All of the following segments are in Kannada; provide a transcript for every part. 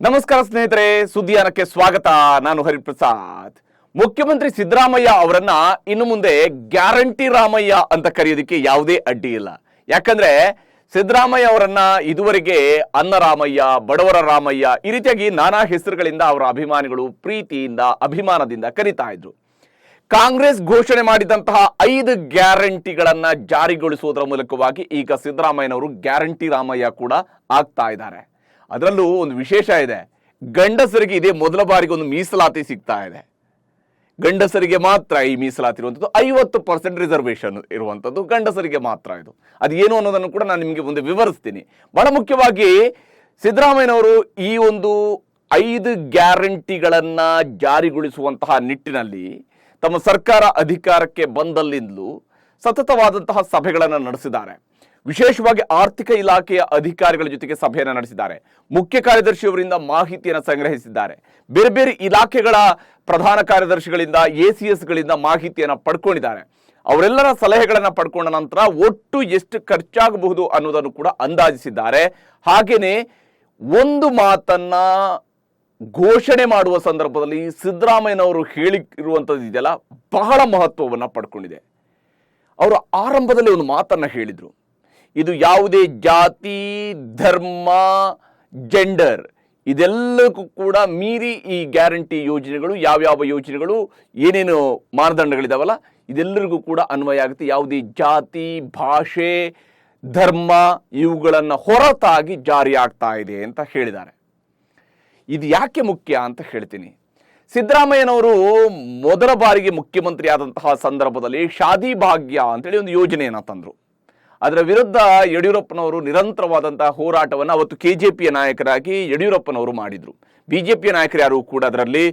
ನಮಸ್ಕಾರ ಸ್ನೇಹಿತರೆ, ಸುದ್ದಿಯಾನಕ್ಕೆ ಸ್ವಾಗತ. ನಾನು ಹರಿಪ್ರಸಾದ್. ಮುಖ್ಯಮಂತ್ರಿ ಸಿದ್ದರಾಮಯ್ಯ ಅವರನ್ನ ಇನ್ನು ಮುಂದೆ ಗ್ಯಾರಂಟಿ ರಾಮಯ್ಯ ಅಂತ ಕರೆಯೋದಕ್ಕೆ ಯಾವುದೇ ಅಡ್ಡಿ ಇಲ್ಲ. ಯಾಕಂದ್ರೆ ಸಿದ್ದರಾಮಯ್ಯ ಅವರನ್ನ ಇದುವರೆಗೆ ಅನ್ನ ರಾಮಯ್ಯ, ಬಡವರ ರಾಮಯ್ಯ ಈ ರೀತಿಯಾಗಿ ನಾನಾ ಹೆಸರುಗಳಿಂದ ಅವರ ಅಭಿಮಾನಿಗಳು ಪ್ರೀತಿಯಿಂದ ಅಭಿಮಾನದಿಂದ ಕರೀತಾ ಇದ್ರು. ಕಾಂಗ್ರೆಸ್ ಘೋಷಣೆ ಮಾಡಿದಂತಹ 5 ಗ್ಯಾರಂಟಿಗಳನ್ನ ಜಾರಿಗೊಳಿಸುವುದರ ಮೂಲಕವಾಗಿ ಈಗ ಸಿದ್ದರಾಮಯ್ಯನವರು ಗ್ಯಾರಂಟಿ ರಾಮಯ್ಯ ಕೂಡ ಆಗ್ತಾ ಇದ್ದಾರೆ. ಅದರಲ್ಲೂ ಒಂದು ವಿಶೇಷ ಇದೆ. ಗಂಡಸರಿಗೆ ಇದೇ ಮೊದಲ ಬಾರಿಗೆ ಒಂದು ಮೀಸಲಾತಿ ಸಿಗ್ತಾ ಇದೆ. ಗಂಡಸರಿಗೆ ಮಾತ್ರ ಈ ಮೀಸಲಾತಿ ಇರುವಂಥದ್ದು. 50% ರಿಸರ್ವೇಶನ್ ಇರುವಂಥದ್ದು ಗಂಡಸರಿಗೆ ಮಾತ್ರ. ಇದು ಅದು ಏನು ಅನ್ನೋದನ್ನು ಕೂಡ ನಾನು ನಿಮಗೆ ಮುಂದೆ ವಿವರಿಸ್ತೀನಿ. ಬಹಳ ಮುಖ್ಯವಾಗಿ ಸಿದ್ದರಾಮಯ್ಯನವರು ಈ ಒಂದು 5 ಗ್ಯಾರಂಟಿಗಳನ್ನ ಜಾರಿಗೊಳಿಸುವಂತಹ ನಿಟ್ಟಿನಲ್ಲಿ ತಮ್ಮ ಸರ್ಕಾರ ಅಧಿಕಾರಕ್ಕೆ ಬಂದಲ್ಲಿಂದಲೂ ಸತತವಾದಂತಹ ಸಭೆಗಳನ್ನು ನಡೆಸಿದ್ದಾರೆ. ವಿಶೇಷವಾಗಿ ಆರ್ಥಿಕ ಇಲಾಖೆಯ ಅಧಿಕಾರಿಗಳ ಜೊತೆಗೆ ಸಭೆಯನ್ನು ನಡೆಸಿದ್ದಾರೆ. ಮುಖ್ಯ ಕಾರ್ಯದರ್ಶಿಯವರಿಂದ ಮಾಹಿತಿಯನ್ನು ಸಂಗ್ರಹಿಸಿದ್ದಾರೆ. ಬೇರೆ ಬೇರೆ ಇಲಾಖೆಗಳ ಪ್ರಧಾನ ಕಾರ್ಯದರ್ಶಿಗಳಿಂದ ACSಗಳಿಂದ ಮಾಹಿತಿಯನ್ನು ಪಡ್ಕೊಂಡಿದ್ದಾರೆ. ಅವರೆಲ್ಲರ ಸಲಹೆಗಳನ್ನು ಪಡ್ಕೊಂಡ ನಂತರ ಒಟ್ಟು ಎಷ್ಟು ಖರ್ಚಾಗಬಹುದು ಅನ್ನೋದನ್ನು ಕೂಡ ಅಂದಾಜಿಸಿದ್ದಾರೆ. ಹಾಗೇನೆ ಒಂದು ಮಾತನ್ನ ಘೋಷಣೆ ಮಾಡುವ ಸಂದರ್ಭದಲ್ಲಿ ಸಿದ್ದರಾಮಯ್ಯನವರು ಹೇಳಿರುವಂಥದ್ದು ಇದೆಯಲ್ಲ, ಬಹಳ ಮಹತ್ವವನ್ನು ಪಡ್ಕೊಂಡಿದೆ. ಅವರು ಆರಂಭದಲ್ಲಿ ಒಂದು ಮಾತನ್ನ ಹೇಳಿದ್ರು. ಇದು ಯಾವುದೇ ಜಾತಿ, ಧರ್ಮ, ಜೆಂಡರ್ ಇದೆಲ್ಲಕ್ಕೂ ಕೂಡ ಮೀರಿ ಈ ಗ್ಯಾರಂಟಿ ಯೋಜನೆಗಳು, ಯಾವ್ಯಾವ ಯೋಜನೆಗಳು, ಏನೇನು ಮಾನದಂಡಗಳಿದಾವಲ್ಲ ಇದೆಲ್ಲರಿಗೂ ಕೂಡ ಅನ್ವಯ ಆಗುತ್ತೆ. ಯಾವುದೇ ಜಾತಿ, ಭಾಷೆ, ಧರ್ಮ ಇವುಗಳನ್ನು ಹೊರತಾಗಿ ಜಾರಿ ಆಗ್ತಾ ಇದೆ ಅಂತ ಹೇಳಿದ್ದಾರೆ. ಇದು ಯಾಕೆ ಮುಖ್ಯ ಅಂತ ಹೇಳ್ತೀನಿ. ಸಿದ್ದರಾಮಯ್ಯನವರು ಮೊದಲ ಬಾರಿಗೆ ಮುಖ್ಯಮಂತ್ರಿ ಆದಂತಹ ಸಂದರ್ಭದಲ್ಲಿ ಶಾದಿ ಭಾಗ್ಯ ಅಂತೇಳಿ ಒಂದು ಯೋಜನೆಯನ್ನು ತಂದರು. ಅದರ ವಿರುದ್ಧ ಯಡಿಯೂರಪ್ಪನವರು ನಿರಂತರವಾದಂತಹ ಹೋರಾಟವನ್ನು ಅವತ್ತು KJPಯ ನಾಯಕರಾಗಿ ಯಡಿಯೂರಪ್ಪನವರು ಮಾಡಿದರು. BJPಯ ನಾಯಕರು ಯಾರು ಕೂಡ ಅದರಲ್ಲಿ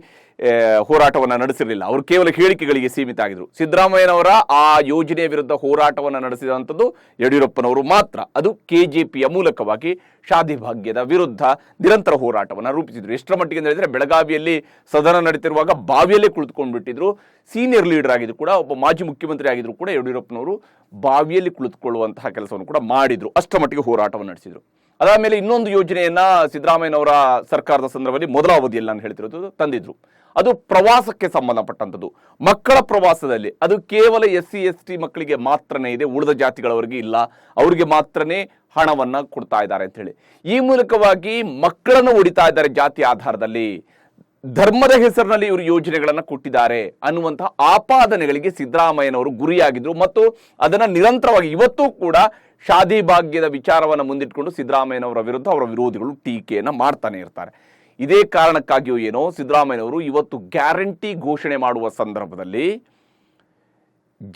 ಹೋರಾಟವನ್ನು ನಡೆಸಿರಲಿಲ್ಲ. ಅವರು ಕೇವಲ ಹೇಳಿಕೆಗಳಿಗೆ ಸೀಮಿತ ಆಗಿದ್ರು. ಸಿದ್ದರಾಮಯ್ಯನವರ ಆ ಯೋಜನೆಯ ವಿರುದ್ಧ ಹೋರಾಟವನ್ನು ನಡೆಸಿದಂಥದ್ದು ಯಡಿಯೂರಪ್ಪನವರು ಮಾತ್ರ. ಅದು KJPಯ ಮೂಲಕವಾಗಿ ಶಾದಿ ಭಾಗ್ಯದ ವಿರುದ್ಧ ನಿರಂತರ ಹೋರಾಟವನ್ನು ರೂಪಿಸಿದ್ರು. ಎಷ್ಟರ ಮಟ್ಟಿಗೆ ಅಂತ ಹೇಳಿದ್ರೆ, ಬೆಳಗಾವಿಯಲ್ಲಿ ಸದನ ನಡೀತಿರುವಾಗ ಬಾವಿಯಲ್ಲೇ ಕುಳಿತುಕೊಂಡು ಬಿಟ್ಟಿದ್ರು. ಸೀನಿಯರ್ ಲೀಡರ್ ಆಗಿದ್ರು ಕೂಡ, ಒಬ್ಬ ಮಾಜಿ ಮುಖ್ಯಮಂತ್ರಿ ಆಗಿದ್ರು ಕೂಡ ಯಡಿಯೂರಪ್ಪನವರು ಬಾವಿಯಲ್ಲಿ ಕುಳಿತುಕೊಳ್ಳುವಂತಹ ಕೆಲಸವನ್ನು ಕೂಡ ಮಾಡಿದ್ರು. ಅಷ್ಟರ ಮಟ್ಟಿಗೆ ಹೋರಾಟವನ್ನು ನಡೆಸಿದ್ರು. ಅದಾದಮೇಲೆ ಇನ್ನೊಂದು ಯೋಜನೆಯನ್ನ ಸಿದ್ದರಾಮಯ್ಯನವರ ಸರ್ಕಾರದ ಸಂದರ್ಭದಲ್ಲಿ ಮೊದಲ ಅವಧಿಯಲ್ಲಿ ನಾನು ಹೇಳ್ತಿರೋದು ತಂದಿದ್ರು. ಅದು ಪ್ರವಾಸಕ್ಕೆ ಸಂಬಂಧಪಟ್ಟಂಥದ್ದು. ಮಕ್ಕಳ ಪ್ರವಾಸದಲ್ಲಿ ಅದು ಕೇವಲ SC ST ಮಕ್ಕಳಿಗೆ ಮಾತ್ರನೇ ಇದೆ, ಉಳಿದ ಜಾತಿಗಳವರಿಗೆ ಇಲ್ಲ, ಅವರಿಗೆ ಮಾತ್ರನೇ ಹಣವನ್ನ ಕೊಡ್ತಾ ಇದ್ದಾರೆ ಅಂತ ಹೇಳಿ ಈ ಮೂಲಕವಾಗಿ ಮಕ್ಕಳನ್ನು ಹೊಡಿತಾ ಇದ್ದಾರೆ. ಜಾತಿ ಆಧಾರದಲ್ಲಿ, ಧರ್ಮದ ಹೆಸರಿನಲ್ಲಿ ಇವರು ಯೋಜನೆಗಳನ್ನು ಕೊಟ್ಟಿದ್ದಾರೆ ಅನ್ನುವಂತಹ ಆಪಾದನೆಗಳಿಗೆ ಸಿದ್ದರಾಮಯ್ಯನವರು ಗುರಿಯಾಗಿದ್ರು. ಮತ್ತು ಅದನ್ನ ನಿರಂತರವಾಗಿ ಇವತ್ತು ಕೂಡ ಶಾದಿ ಭಾಗ್ಯದ ವಿಚಾರವನ್ನು ಮುಂದಿಟ್ಕೊಂಡು ಸಿದ್ದರಾಮಯ್ಯನವರ ವಿರುದ್ಧ ಅವರ ವಿರೋಧಿಗಳು ಟೀಕೆಯನ್ನು ಮಾಡ್ತಾನೆ ಇರ್ತಾರೆ. ಇದೇ ಕಾರಣಕ್ಕಾಗಿಯೂ ಏನೋ ಸಿದ್ದರಾಮಯ್ಯನವರು ಇವತ್ತು ಗ್ಯಾರಂಟಿ ಘೋಷಣೆ ಮಾಡುವ ಸಂದರ್ಭದಲ್ಲಿ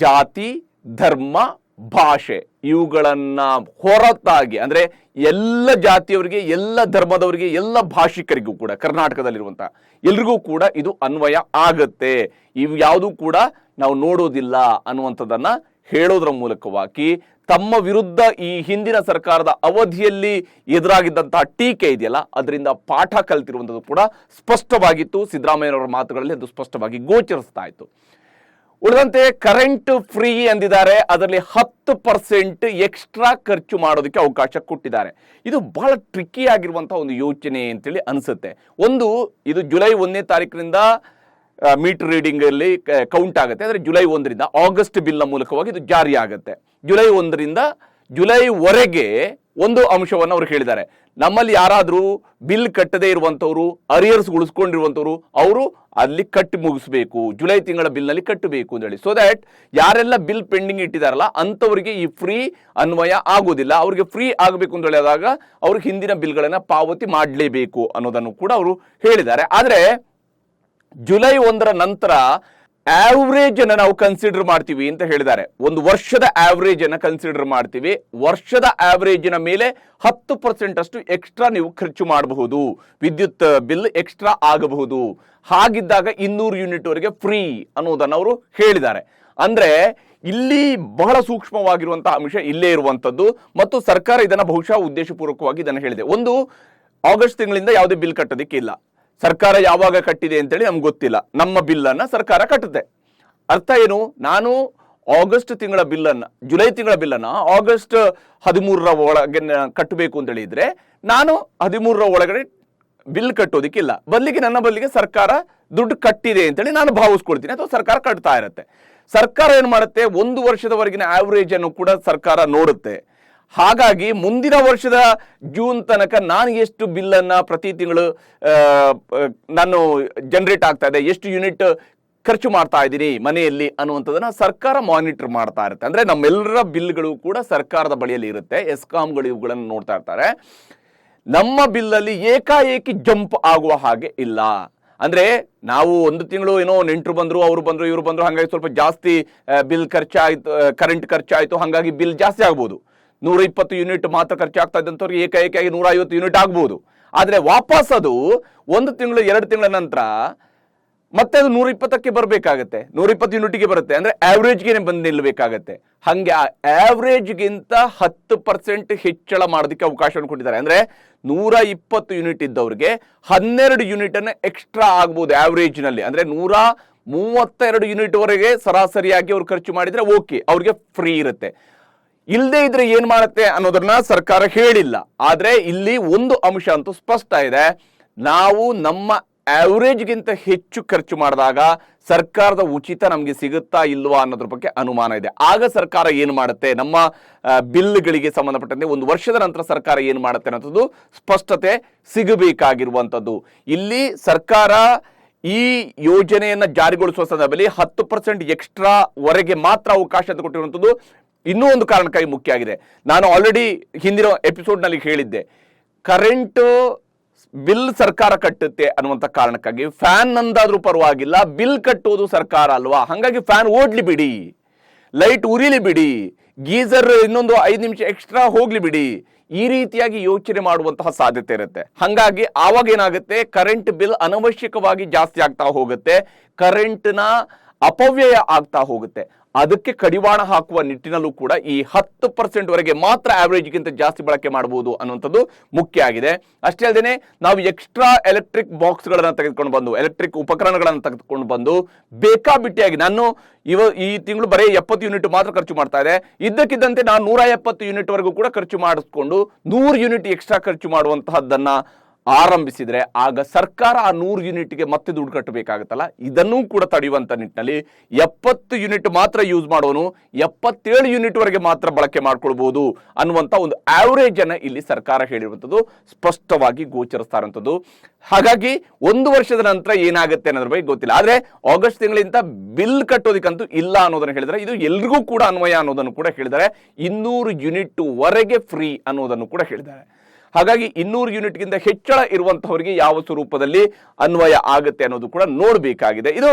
ಜಾತಿ, ಧರ್ಮ, ಭಾಷೆ ಇವುಗಳನ್ನ ಹೊರತಾಗಿ, ಅಂದ್ರೆ ಎಲ್ಲ ಜಾತಿಯವರಿಗೆ, ಎಲ್ಲ ಧರ್ಮದವರಿಗೆ, ಎಲ್ಲ ಭಾಷಿಕರಿಗೂ ಕೂಡ ಕರ್ನಾಟಕದಲ್ಲಿರುವಂತಹ ಎಲ್ರಿಗೂ ಕೂಡ ಇದು ಅನ್ವಯ ಆಗತ್ತೆ, ಇವು ಯಾವುದೂ ಕೂಡ ನಾವು ನೋಡೋದಿಲ್ಲ ಅನ್ನುವಂಥದ್ದನ್ನ ಹೇಳೋದ್ರ ಮೂಲಕವಾಗಿ ತಮ್ಮ ವಿರುದ್ಧ ಈ ಹಿಂದಿನ ಸರ್ಕಾರದ ಅವಧಿಯಲ್ಲಿ ಎದುರಾಗಿದ್ದಂತಹ ಟೀಕೆ ಇದೆಯಲ್ಲ, ಅದರಿಂದ ಪಾಠ ಕಲಿತಿರುವಂಥದ್ದು ಕೂಡ ಸ್ಪಷ್ಟವಾಗಿತ್ತು. ಸಿದ್ದರಾಮಯ್ಯನವರ ಮಾತುಗಳಲ್ಲಿ ಅದು ಸ್ಪಷ್ಟವಾಗಿ ಗೋಚರಿಸ್ತಾ ಇತ್ತು. ಉಳಿದಂತೆ ಕರೆಂಟ್ ಫ್ರೀ ಅಂದಿದ್ದಾರೆ. ಅದರಲ್ಲಿ 10% ಎಕ್ಸ್ಟ್ರಾ ಖರ್ಚು ಮಾಡೋದಕ್ಕೆ ಅವಕಾಶ ಕೊಟ್ಟಿದ್ದಾರೆ. ಇದು ಬಹಳ ಟ್ರಿಕ್ಕಿ ಆಗಿರುವಂತಹ ಒಂದು ಯೋಚನೆ ಅಂತೇಳಿ ಅನಿಸುತ್ತೆ. ಒಂದು, ಇದು ಜುಲೈ 1ನೇ ತಾರೀಕಿನಿಂದ ಮೀಟರ್ ರೀಡಿಂಗ್ ಅಲ್ಲಿ ಕೌಂಟ್ ಆಗುತ್ತೆ. ಅಂದರೆ ಜುಲೈ 1ರಿಂದ ಆಗಸ್ಟ್ ಬಿಲ್ನ ಮೂಲಕವಾಗಿ ಇದು ಜಾರಿ ಆಗುತ್ತೆ. ಜುಲೈ 1ರಿಂದ ಜುಲೈವರೆಗೆ ಒಂದು ಅಂಶವನ್ನು ಅವರು ಹೇಳಿದ್ದಾರೆ. ನಮ್ಮಲ್ಲಿ ಯಾರಾದರೂ ಬಿಲ್ ಕಟ್ಟದೇ ಇರುವಂಥವ್ರು, ಅರಿಯರ್ಸ್ ಉಳಿಸ್ಕೊಂಡಿರುವಂಥವ್ರು, ಅವರು ಅಲ್ಲಿ ಕಟ್ಟಿ ಮುಗಿಸ್ಬೇಕು, ಜುಲೈ ತಿಂಗಳ ಬಿಲ್ನಲ್ಲಿ ಕಟ್ಟಬೇಕು ಅಂತ ಹೇಳಿ. ಸೊ ದ್ಯಾಟ್ ಯಾರೆಲ್ಲ ಬಿಲ್ ಪೆಂಡಿಂಗ್ ಇಟ್ಟಿದಾರಲ್ಲ ಅಂಥವರಿಗೆ ಈ ಫ್ರೀ ಅನ್ವಯ ಆಗೋದಿಲ್ಲ. ಅವ್ರಿಗೆ ಫ್ರೀ ಆಗಬೇಕು ಅಂತ ಹೇಳಿದಾಗ ಅವರು ಹಿಂದಿನ ಬಿಲ್ಗಳನ್ನು ಪಾವತಿ ಮಾಡಲೇಬೇಕು ಅನ್ನೋದನ್ನು ಕೂಡ ಅವರು ಹೇಳಿದ್ದಾರೆ. ಆದರೆ ಜುಲೈ 1ರ ನಂತರ ಆವ್ರೇಜ್ ಅನ್ನು ನಾವು ಕನ್ಸಿಡರ್ ಮಾಡ್ತೀವಿ ಅಂತ ಹೇಳಿದ್ದಾರೆ. ಒಂದು ವರ್ಷದ ಆವ್ರೇಜ್ ಅನ್ನು ಕನ್ಸಿಡರ್ ಮಾಡ್ತೀವಿ. ವರ್ಷದ ಆವ್ರೇಜಿನ ಮೇಲೆ 10% ಅಷ್ಟು ಎಕ್ಸ್ಟ್ರಾ ನೀವು ಖರ್ಚು ಮಾಡಬಹುದು, ವಿದ್ಯುತ್ ಬಿಲ್ ಎಕ್ಸ್ಟ್ರಾ ಆಗಬಹುದು. ಹಾಗಿದ್ದಾಗ 200 ಯೂನಿಟ್ ವರೆಗೆ ಫ್ರೀ ಅನ್ನೋದನ್ನು ಅವರು ಹೇಳಿದ್ದಾರೆ. ಅಂದ್ರೆ ಇಲ್ಲಿ ಬಹಳ ಸೂಕ್ಷ್ಮವಾಗಿರುವಂತಹ ಅಂಶ ಇಲ್ಲೇ ಇರುವಂತದ್ದು. ಮತ್ತು ಸರ್ಕಾರ ಇದನ್ನ ಬಹುಶಃ ಉದ್ದೇಶಪೂರ್ವಕವಾಗಿ ಇದನ್ನು ಹೇಳಿದೆ. ಒಂದು, ಆಗಸ್ಟ್ ತಿಂಗಳಿಂದ ಯಾವುದೇ ಬಿಲ್ ಕಟ್ಟೋದಕ್ಕೆ ಇಲ್ಲ. ಸರ್ಕಾರ ಯಾವಾಗ ಕಟ್ಟಿದೆ ಅಂತೇಳಿ ನಮ್ಗೆ ಗೊತ್ತಿಲ್ಲ. ನಮ್ಮ ಬಿಲ್ಲನ್ನ ಸರ್ಕಾರ ಕಟ್ಟುತ್ತೆ. ಅರ್ಥ ಏನು? ನಾನು ಆಗಸ್ಟ್ ತಿಂಗಳ ಬಿಲ್ಲನ್ನು, ಜುಲೈ ತಿಂಗಳ ಬಿಲ್ಲನ್ನು ಆಗಸ್ಟ್ 13ರ ಒಳಗೆ ಕಟ್ಟಬೇಕು ಅಂತ ಹೇಳಿದ್ರೆ ನಾನು 13ರ ಒಳಗಡೆ ಬಿಲ್ ಕಟ್ಟೋದಿಕ್ಕಿಲ್ಲ. ನನ್ನ ಬದಲಿಗೆ ಸರ್ಕಾರ ದುಡ್ಡು ಕಟ್ಟಿದೆ ಅಂತೇಳಿ ನಾನು ಭಾವಿಸ್ಕೊಳ್ತೀನಿ, ಅಥವಾ ಸರ್ಕಾರ ಕಟ್ತಾ ಇರುತ್ತೆ. ಸರ್ಕಾರ ಏನ್ ಮಾಡುತ್ತೆ, 1 ವರ್ಷದವರೆಗಿನ ಆವರೇಜ್ ಅನ್ನು ಕೂಡ ಸರ್ಕಾರ ನೋಡುತ್ತೆ. ಹಾಗಾಗಿ ಮುಂದಿನ ವರ್ಷದ ಜೂನ್ ತನಕ ನಾನು ಎಷ್ಟು ಬಿಲ್ಲನ್ನ ಪ್ರತಿ ತಿಂಗಳು ನಾನು ಜನರೇಟ್ ಆಗ್ತಾ ಇದೆ, ಎಷ್ಟು ಯೂನಿಟ್ ಖರ್ಚು ಮಾಡ್ತಾ ಇದ್ದೀನಿ ಮನೆಯಲ್ಲಿ ಅನ್ನುವಂಥದ್ದನ್ನ ಸರ್ಕಾರ ಮಾನಿಟರ್ ಮಾಡ್ತಾ ಇರುತ್ತೆ. ಅಂದ್ರೆ ನಮ್ಮೆಲ್ಲರ ಬಿಲ್ಗಳು ಕೂಡ ಸರ್ಕಾರದ ಬಳಿಯಲ್ಲಿ ಇರುತ್ತೆ. ಎಸ್ಕಾಂಗಳು ಇವುಗಳನ್ನು ನೋಡ್ತಾ ಇರ್ತಾರೆ. ನಮ್ಮ ಬಿಲ್ಲಲ್ಲಿ ಏಕಾಏಕಿ ಜಂಪ್ ಆಗುವ ಹಾಗೆ ಇಲ್ಲ. ಅಂದ್ರೆ ನಾವು 1 ತಿಂಗಳು ಏನೋ ನೆಂಟರು ಬಂದ್ರು, ಅವರು ಬಂದ್ರು, ಇವರು ಬಂದ್ರು, ಹಾಗಾಗಿ ಸ್ವಲ್ಪ ಜಾಸ್ತಿ ಬಿಲ್ ಖರ್ಚಾಯ್ತು, ಕರೆಂಟ್ ಖರ್ಚಾಯ್ತು, ಹಾಗಾಗಿ ಬಿಲ್ ಜಾಸ್ತಿ ಆಗ್ಬೋದು. 120 ಯೂನಿಟ್ ಮಾತ್ರ ಖರ್ಚಾಗ್ತಾ ಇದ್ದಂಥವ್ರಿಗೆ ಏಕಾಏಕಿಯಾಗಿ 150 ಯೂನಿಟ್ ಆಗ್ಬೋದು. ಆದ್ರೆ ವಾಪಸ್ ಅದು 1 ತಿಂಗಳು 2 ತಿಂಗಳ ನಂತರ ಮತ್ತೆ ಅದು 120ಕ್ಕೆ ಬರಬೇಕಾಗತ್ತೆ, 120 ಯೂನಿಟ್ಗೆ ಬರುತ್ತೆ. ಅಂದ್ರೆ ಆವ್ರೇಜ್ಗೆ ಬಂದು ನಿಲ್ಲಬೇಕಾಗತ್ತೆ. ಹಂಗೆ ಆ ಆವ್ರೇಜ್ಗಿಂತ 10% ಹೆಚ್ಚಳ ಮಾಡೋದಕ್ಕೆ ಅವಕಾಶವನ್ನು ಕೊಟ್ಟಿದ್ದಾರೆ. ಅಂದ್ರೆ 120 ಯೂನಿಟ್ ಇದ್ದವ್ರಿಗೆ 12 ಯೂನಿಟ್ ಅನ್ನ ಎಕ್ಸ್ಟ್ರಾ ಆಗ್ಬೋದು ಆವ್ರೇಜ್ ನಲ್ಲಿ. ಅಂದ್ರೆ 132 ಯೂನಿಟ್ ವರೆಗೆ ಸರಾಸರಿಯಾಗಿ ಅವ್ರು ಖರ್ಚು ಮಾಡಿದ್ರೆ ಓಕೆ, ಅವ್ರಿಗೆ ಫ್ರೀ ಇರುತ್ತೆ. ಇಲ್ಲದೆ ಇದ್ರೆ ಏನ್ ಮಾಡುತ್ತೆ ಅನ್ನೋದನ್ನ ಸರ್ಕಾರ ಹೇಳಿಲ್ಲ. ಆದ್ರೆ ಇಲ್ಲಿ ಒಂದು ಅಂಶ ಅಂತೂ ಸ್ಪಷ್ಟ ಇದೆ, ನಾವು ನಮ್ಮ ಆವ್ರೇಜ್ಗಿಂತ ಹೆಚ್ಚು ಖರ್ಚು ಮಾಡಿದಾಗ ಸರ್ಕಾರದ ಉಚಿತ ನಮಗೆ ಸಿಗುತ್ತಾ ಇಲ್ವಾ ಅನ್ನೋದ್ರ ಬಗ್ಗೆ ಅನುಮಾನ ಇದೆ. ಆಗ ಸರ್ಕಾರ ಏನು ಮಾಡುತ್ತೆ, ನಮ್ಮ ಬಿಲ್ಗಳಿಗೆ ಸಂಬಂಧಪಟ್ಟಂತೆ 1 ವರ್ಷದ ನಂತರ ಸರ್ಕಾರ ಏನು ಮಾಡುತ್ತೆ ಅನ್ನೋದು ಸ್ಪಷ್ಟತೆ ಸಿಗಬೇಕಾಗಿರುವಂಥದ್ದು. ಇಲ್ಲಿ ಸರ್ಕಾರ ಈ ಯೋಜನೆಯನ್ನ ಜಾರಿಗೊಳಿಸುವ ಸಂದರ್ಭದಲ್ಲಿ 10% ಎಕ್ಸ್ಟ್ರಾ ವರೆಗೆ ಮಾತ್ರ ಅವಕಾಶ ಕೊಟ್ಟಿರುವಂಥದ್ದು ಇನ್ನೂ ಒಂದು ಕಾರಣಕ್ಕಾಗಿ ಮುಖ್ಯ ಆಗಿದೆ. ನಾನು ಆಲ್ರೆಡಿ ಹಿಂದಿನ ಎಪಿಸೋಡ್ ನಲ್ಲಿ ಹೇಳಿದ್ದೆ, ಕರೆಂಟ್ ಬಿಲ್ ಸರ್ಕಾರ ಕಟ್ಟುತ್ತೆ ಅನ್ನುವಂಥ ಕಾರಣಕ್ಕಾಗಿ ಫ್ಯಾನ್ ನಂದಾದ್ರೂ ಪರವಾಗಿಲ್ಲ, ಬಿಲ್ ಕಟ್ಟುವುದು ಸರ್ಕಾರ ಅಲ್ವಾ, ಹಾಗಾಗಿ ಫ್ಯಾನ್ ಓಡ್ಲಿ ಬಿಡಿ, ಲೈಟ್ ಉರಿಲಿ ಬಿಡಿ, ಗೀಸರ್ ಇನ್ನೊಂದು 5 ನಿಮಿಷ ಎಕ್ಸ್ಟ್ರಾ ಹೋಗ್ಲಿ ಬಿಡಿ, ಈ ರೀತಿಯಾಗಿ ಯೋಚನೆ ಮಾಡುವಂತಹ ಸಾಧ್ಯತೆ ಇರುತ್ತೆ. ಹಾಗಾಗಿ ಆವಾಗ ಏನಾಗುತ್ತೆ, ಕರೆಂಟ್ ಬಿಲ್ ಅನವಶ್ಯಕವಾಗಿ ಜಾಸ್ತಿ ಆಗ್ತಾ ಹೋಗುತ್ತೆ, ಕರೆಂಟ್ನ ಅಪವ್ಯಯ ಆಗ್ತಾ ಹೋಗುತ್ತೆ. ಅದಕ್ಕೆ ಕಡಿವಾಣ ಹಾಕುವ ನಿಟ್ಟಿನಲ್ಲೂ ಕೂಡ ಈ 10% ವರೆಗೆ ಮಾತ್ರ ಆವರೇಜ್ಗಿಂತ ಜಾಸ್ತಿ ಬಳಕೆ ಮಾಡಬಹುದು ಅನ್ನುವಂಥದ್ದು ಮುಖ್ಯ ಆಗಿದೆ. ಅಷ್ಟೇ ಅಲ್ಲದೆ ನಾವು ಎಕ್ಸ್ಟ್ರಾ ಎಲೆಕ್ಟ್ರಿಕ್ ಬಾಕ್ಸ್ಗಳನ್ನು ತೆಗೆದುಕೊಂಡು ಬಂದು, ಎಲೆಕ್ಟ್ರಿಕ್ ಉಪಕರಣಗಳನ್ನು ತೆಗೆದುಕೊಂಡು ಬಂದು ಬೇಕಾಬಿಟ್ಟಿಯಾಗಿ ನಾನು ಈ ತಿಂಗಳು ಬರೀ 70 ಯೂನಿಟ್ ಮಾತ್ರ ಖರ್ಚು ಮಾಡ್ತಾ ಇದೆ, ಇದ್ದಕ್ಕಿದ್ದಂತೆ ನಾನು 170 ಯೂನಿಟ್ ವರೆಗೂ ಕೂಡ ಖರ್ಚು ಮಾಡಿಸ್ಕೊಂಡು 100 ಯೂನಿಟ್ ಎಕ್ಸ್ಟ್ರಾ ಖರ್ಚು ಮಾಡುವಂತಹದ್ದನ್ನ ಆರಂಭಿಸಿದ್ರೆ ಆಗ ಸರ್ಕಾರ ಆ 100 ಯೂನಿಟ್ಗೆ ಮತ್ತೆ ದುಡ್ಡು ಕಟ್ಟಬೇಕಾಗುತ್ತಲ್ಲ. ಇದನ್ನೂ ಕೂಡ ತಡೆಯುವಂತ ನಿಟ್ಟಿನಲ್ಲಿ 70 ಯೂನಿಟ್ ಮಾತ್ರ ಯೂಸ್ ಮಾಡೋನು 77 ಯೂನಿಟ್ ವರೆಗೆ ಮಾತ್ರ ಬಳಕೆ ಮಾಡ್ಕೊಳ್ಬಹುದು ಅನ್ನುವಂತ ಒಂದು ಆವರೇಜ್ ಅನ್ನ ಇಲ್ಲಿ ಸರ್ಕಾರ ಹೇಳಿರುವಂಥದ್ದು ಸ್ಪಷ್ಟವಾಗಿ ಗೋಚರಿಸ್ತಾ ಇರುವಂಥದ್ದು. ಹಾಗಾಗಿ 1 ವರ್ಷದ ನಂತರ ಏನಾಗುತ್ತೆ ಅನ್ನೋದ್ರ ಬಗ್ಗೆ ಗೊತ್ತಿಲ್ಲ. ಆದ್ರೆ ಆಗಸ್ಟ್ ತಿಂಗಳಿಂದ ಬಿಲ್ ಕಟ್ಟೋದಕ್ಕಂತೂ ಇಲ್ಲ ಅನ್ನೋದನ್ನು ಹೇಳಿದರೆ, ಇದು ಎಲ್ರಿಗೂ ಕೂಡ ಅನ್ವಯ ಅನ್ನೋದನ್ನು ಕೂಡ ಹೇಳಿದ್ದಾರೆ. 200 ಯೂನಿಟ್ ವರೆಗೆ ಫ್ರೀ ಅನ್ನೋದನ್ನು ಕೂಡ ಹೇಳಿದ್ದಾರೆ. ಹಾಗಾಗಿ 200 ಯೂನಿಟ್ಗಿಂತ ಹೆಚ್ಚಳ ಇರುವಂತಹವರಿಗೆ ಯಾವ ಸ್ವರೂಪದಲ್ಲಿ ಅನ್ವಯ ಆಗುತ್ತೆ ಅನ್ನೋದು ಕೂಡ ನೋಡಬೇಕಾಗಿದೆ. ಇದು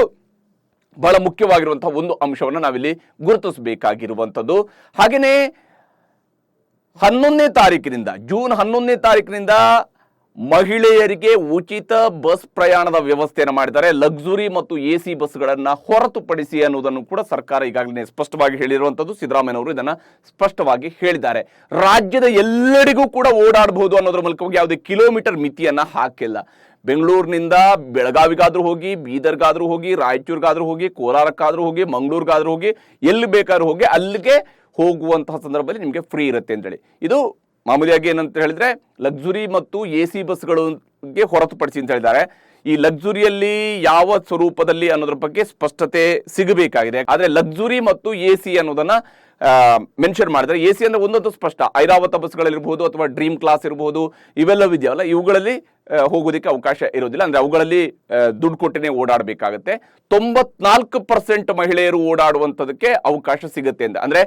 ಬಹಳ ಮುಖ್ಯವಾಗಿರುವಂತಹ ಒಂದು ಅಂಶವನ್ನು ನಾವಿಲ್ಲಿ ಗುರುತಿಸಬೇಕಾಗಿರುವಂಥದ್ದು. ಹಾಗೆಯೇ 11ನೇ ತಾರೀಕಿನಿಂದ, ಜೂನ್ 11ನೇ ತಾರೀಕಿನಿಂದ ಮಹಿಳೆಯರಿಗೆ ಉಚಿತ ಬಸ್ ಪ್ರಯಾಣದ ವ್ಯವಸ್ಥೆಯನ್ನು ಮಾಡಿದ್ದಾರೆ. ಲಕ್ಸುರಿ ಮತ್ತು AC ಬಸ್ಗಳನ್ನ ಹೊರತುಪಡಿಸಿ ಅನ್ನೋದನ್ನು ಕೂಡ ಸರ್ಕಾರ ಈಗಾಗಲೇ ಸ್ಪಷ್ಟವಾಗಿ ಹೇಳಿರುವಂಥದ್ದು. ಸಿದ್ದರಾಮಯ್ಯನವರು ಇದನ್ನ ಸ್ಪಷ್ಟವಾಗಿ ಹೇಳಿದ್ದಾರೆ. ರಾಜ್ಯದ ಎಲ್ಲರಿಗೂ ಕೂಡ ಓಡಾಡಬಹುದು ಅನ್ನೋದ್ರ ಮೂಲಕವಾಗಿ ಯಾವುದೇ ಕಿಲೋಮೀಟರ್ ಮಿತಿಯನ್ನ ಹಾಕಿಲ್ಲ. ಬೆಂಗಳೂರಿನಿಂದ ಬೆಳಗಾವಿಗಾದ್ರೂ ಹೋಗಿ, ಬೀದರ್ಗಾದ್ರೂ ಹೋಗಿ, ರಾಯಚೂರಿಗಾದ್ರೂ ಹೋಗಿ, ಕೋಲಾರಕ್ಕಾದ್ರೂ ಹೋಗಿ, ಮಂಗಳೂರಿಗಾದ್ರೂ ಹೋಗಿ, ಎಲ್ಲಿ ಬೇಕಾದ್ರೂ ಹೋಗಿ ಅಲ್ಲಿಗೆ ಹೋಗುವಂತಹ ಸಂದರ್ಭದಲ್ಲಿ ನಿಮಗೆ ಫ್ರೀ ಇರುತ್ತೆ ಅಂತೇಳಿ. ಇದು ಮಾಮೂಲಿಯಾಗಿ ಏನಂತ ಹೇಳಿದ್ರೆ ಲಕ್ಸುರಿ ಮತ್ತು AC ಬಸ್ಗಳಿಗೆ ಹೊರತುಪಡಿಸಿ ಅಂತ ಹೇಳಿದ್ದಾರೆ. ಈ ಲಕ್ಸುರಿಯಲ್ಲಿ ಯಾವ ಸ್ವರೂಪದಲ್ಲಿ ಅನ್ನೋದ್ರ ಬಗ್ಗೆ ಸ್ಪಷ್ಟತೆ ಸಿಗಬೇಕಾಗಿದೆ. ಆದ್ರೆ ಲಕ್ಸುರಿ ಮತ್ತು AC ಅನ್ನೋದನ್ನ ಮೆನ್ಷನ್ ಮಾಡಿದ್ರೆ, AC ಅಂದ್ರೆ ಒಂದೊಂದು ಸ್ಪಷ್ಟ, ಐರಾವತ ಬಸ್ಗಳಿರ್ಬಹುದು ಅಥವಾ ಡ್ರೀಮ್ ಕ್ಲಾಸ್ ಇರಬಹುದು, ಇವೆಲ್ಲವಿದೆಯಲ್ಲ, ಇವುಗಳಲ್ಲಿ ಹೋಗೋದಕ್ಕೆ ಅವಕಾಶ ಇರೋದಿಲ್ಲ. ಅಂದ್ರೆ ಅವುಗಳಲ್ಲಿ ದುಡ್ಡು ಕೊಟ್ಟನೆ ಓಡಾಡಬೇಕಾಗತ್ತೆ. 94% ಮಹಿಳೆಯರು ಓಡಾಡುವಂಥದಕ್ಕೆ ಅವಕಾಶ ಸಿಗುತ್ತೆ ಅಂತ. ಅಂದ್ರೆ